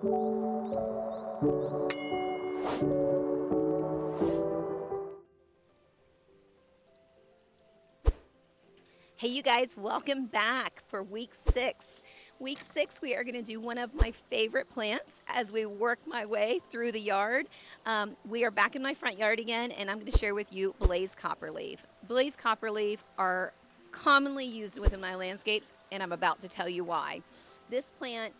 Hey you guys, welcome back for week 6. Week 6 we are going to do one of my favorite plants as we work my way through the yard. We are back in my front yard again, and I'm going to share with you blaze copperleaf. Blaze copperleaf are commonly used within my landscapes, and I'm about to tell you why. This plant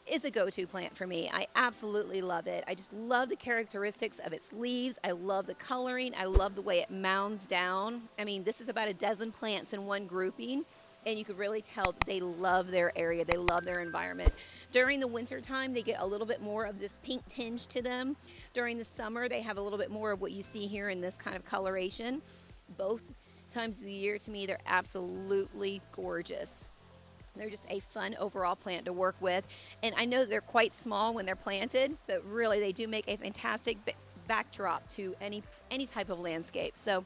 is a go-to plant for me. I absolutely love it. I just love the characteristics of its leaves. I love the coloring. I love the way it mounds down. I mean, this is about a dozen plants in one grouping, and you could really tell that they love their area. They love their environment. During the winter time, they get a little bit more of this pink tinge to them. During the summer, they have a little bit more of what you see here in this kind of coloration. Both times of the year, to me, they're absolutely gorgeous. They're just a fun overall plant to work with. And I know they're quite small when they're planted, but really they do make a fantastic backdrop to any type of landscape. So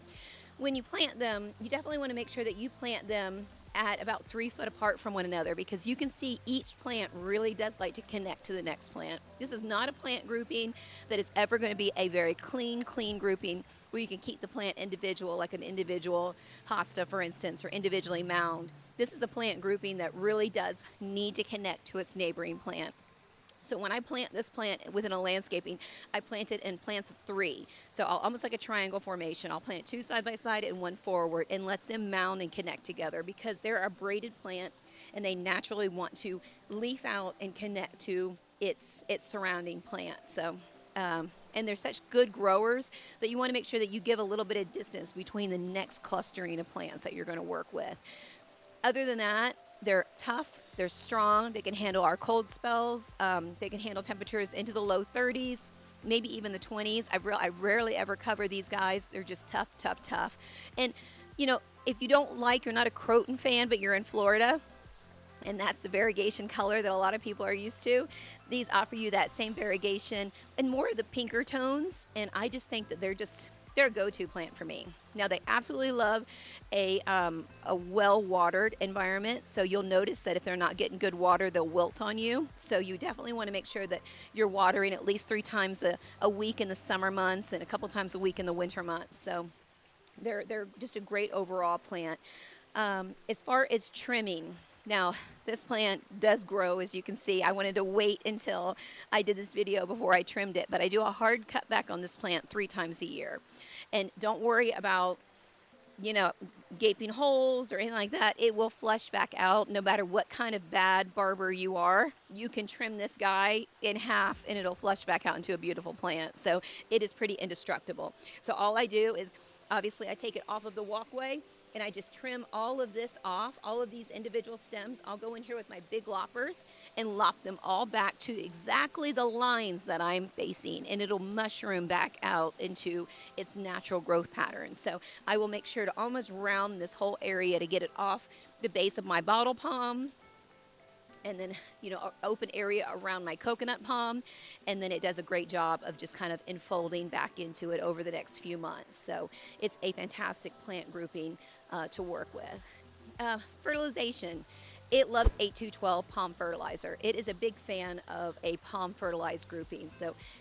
when you plant them, you definitely want to make sure that you plant them at about 3 foot apart from one another, because you can see each plant really does like to connect to the next plant. This is not a plant grouping that is ever going to be a very clean grouping where you can keep the plant individual, like an individual hosta, for instance, or individually mound. This is a plant grouping that really does need to connect to its neighboring plant. So when I plant this plant within a landscaping, I plant it in plants of 3. So I'll almost like a triangle formation. I'll plant 2 side by side and 1 forward and let them mound and connect together, because they're a braided plant and they naturally want to leaf out and connect to its surrounding plant. So and they're such good growers that you want to make sure that you give a little bit of distance between the next clustering of plants that you're going to work with. Other than that, they're tough, they're strong, they can handle our cold spells, they can handle temperatures into the low 30s, maybe even the 20s. I rarely ever cover these guys. They're just tough. And, you know, if you don't like, you're not a Croton fan, but you're in Florida, and that's the variegation color that a lot of people are used to, these offer you that same variegation and more of the pinker tones, and I just think that they're a go-to plant for me. Now, they absolutely love a well-watered environment, so you'll notice that if they're not getting good water, they'll wilt on you. So you definitely want to make sure that you're watering at least 3 times a week in the summer months and a couple times a week in the winter months. So they're just a great overall plant. As far as trimming, now, this plant does grow, as you can see. I wanted to wait until I did this video before I trimmed it, but I do a hard cutback on this plant 3 times a year. And don't worry about, you know, gaping holes or anything like that. It will flush back out no matter what kind of bad barber you are. You can trim this guy in half and it'll flush back out into a beautiful plant. So it is pretty indestructible. So all I do is, obviously, I take it off of the walkway and I just trim all of this off, all of these individual stems. I'll go in here with my big loppers and lop them all back to exactly the lines that I'm facing, and it'll mushroom back out into its natural growth pattern. So I will make sure to almost round this whole area to get it off the base of my bottle palm, and then, you know, open area around my coconut palm, and then it does a great job of just kind of enfolding back into it over the next few months. So it's a fantastic plant grouping to work with. Fertilization. It loves 8212 palm fertilizer. It is a big fan of a palm fertilized grouping,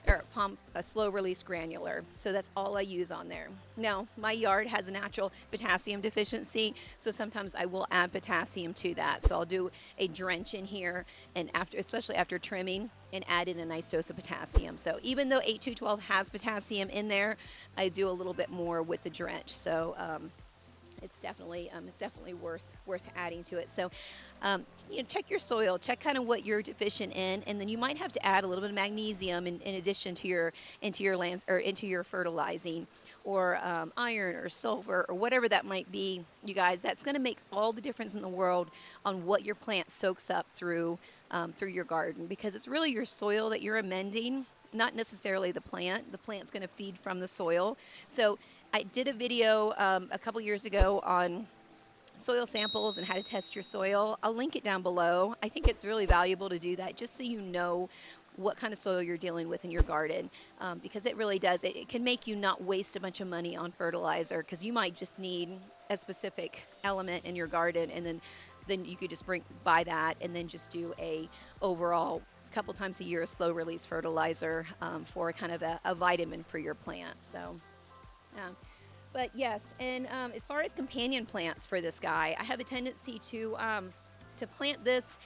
a slow release granular. So that's all I use on there. Now, my yard has a natural potassium deficiency, so sometimes I will add potassium to that. So I'll do a drench in here, and especially after trimming, and add in a nice dose of potassium. So even though 8212 has potassium in there, I do a little bit more with the drench. So it's definitely worth adding to it. So you know, check your soil, check kind of what you're deficient in, and then you might have to add a little bit of magnesium in addition to your fertilizing, or iron or sulfur or whatever that might be. You guys, that's going to make all the difference in the world on what your plant soaks up through your garden, because it's really your soil that you're amending, not necessarily the plant. The plant's going to feed from the soil. So I did a video a couple years ago on soil samples and how to test your soil. I'll link it down below. I think it's really valuable to do that just so you know what kind of soil you're dealing with in your garden, because it really does. It can make you not waste a bunch of money on fertilizer, because you might just need a specific element in your garden, and then you could just buy that and then just do a overall a couple times a year a slow release fertilizer for kind of a vitamin for your plant. So, but yes, and as far as companion plants for this guy, I have a tendency to plant this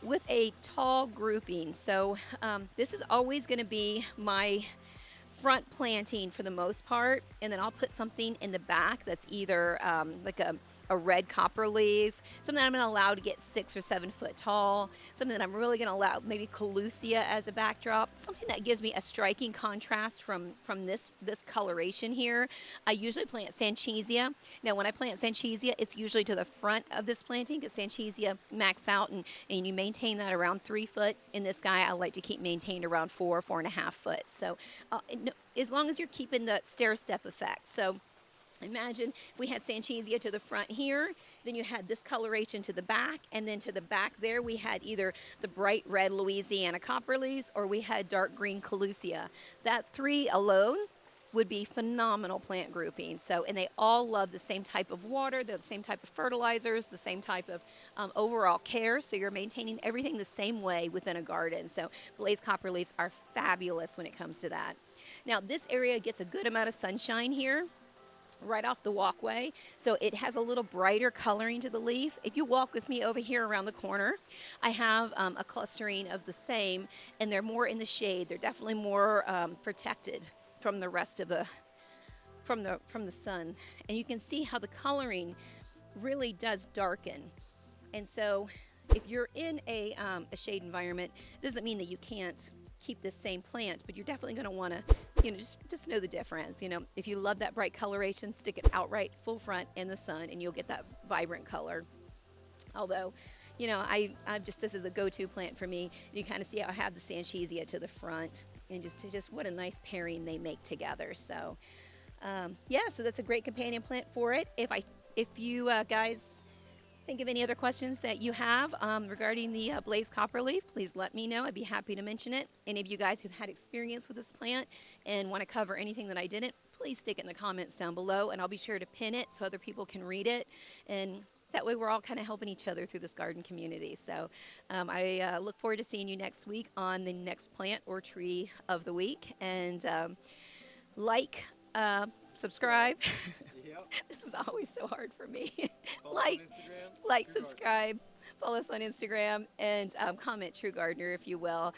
with a tall grouping. So this is always going to be my front planting for the most part, and then I'll put something in the back that's either like a red copperleaf, something that I'm going to allow to get 6 or 7 foot tall, something that I'm really going to allow maybe Lucie as a backdrop, something that gives me a striking contrast from this coloration here. I usually plant Sanchesia. Now when I plant Sanchesia, it's usually to the front of this planting because Sanchesia max out and you maintain that around 3 foot. In this guy, I like to keep maintained around 4.5 foot. So as long as you're keeping the stair step effect. So imagine if we had Sanchesia to the front here, then you had this coloration to the back, and then to the back there we had either the bright red Louisiana copperleaves or we had dark green Colusia. That 3 alone would be phenomenal plant grouping. So, and they all love the same type of water, the same type of fertilizers, the same type of overall care. So you're maintaining everything the same way within a garden. So Blaze copperleaves are fabulous when it comes to that. Now this area gets a good amount of sunshine here, right off the walkway, so it has a little brighter coloring to the leaf. If you walk with me over here around the corner, I have a clustering of the same, and they're more in the shade. They're definitely more protected from the rest of the from the sun, and you can see how the coloring really does darken. And so if you're in a shade environment, it doesn't mean that you can't keep this same plant, but you're definitely going to want to, just know the difference. If you love that bright coloration, stick it outright full front in the sun and you'll get that vibrant color. Although, this is a go-to plant for me. You kind of see how I have the Sanchesia to the front, and just what a nice pairing they make together. So, so that's a great companion plant for it. If you guys think of any other questions that you have regarding the Blaze copperleaf, please let me know. I'd be happy to mention it. Any of you guys who've had experience with this plant and want to cover anything that I didn't, please stick it in the comments down below, and I'll be sure to pin it so other people can read it. And that way we're all kind of helping each other through this garden community. So I look forward to seeing you next week on the next plant or tree of the week. And subscribe. Yep. This is always so hard for me. Subscribe, follow us on Instagram, and comment True Gardener if you will.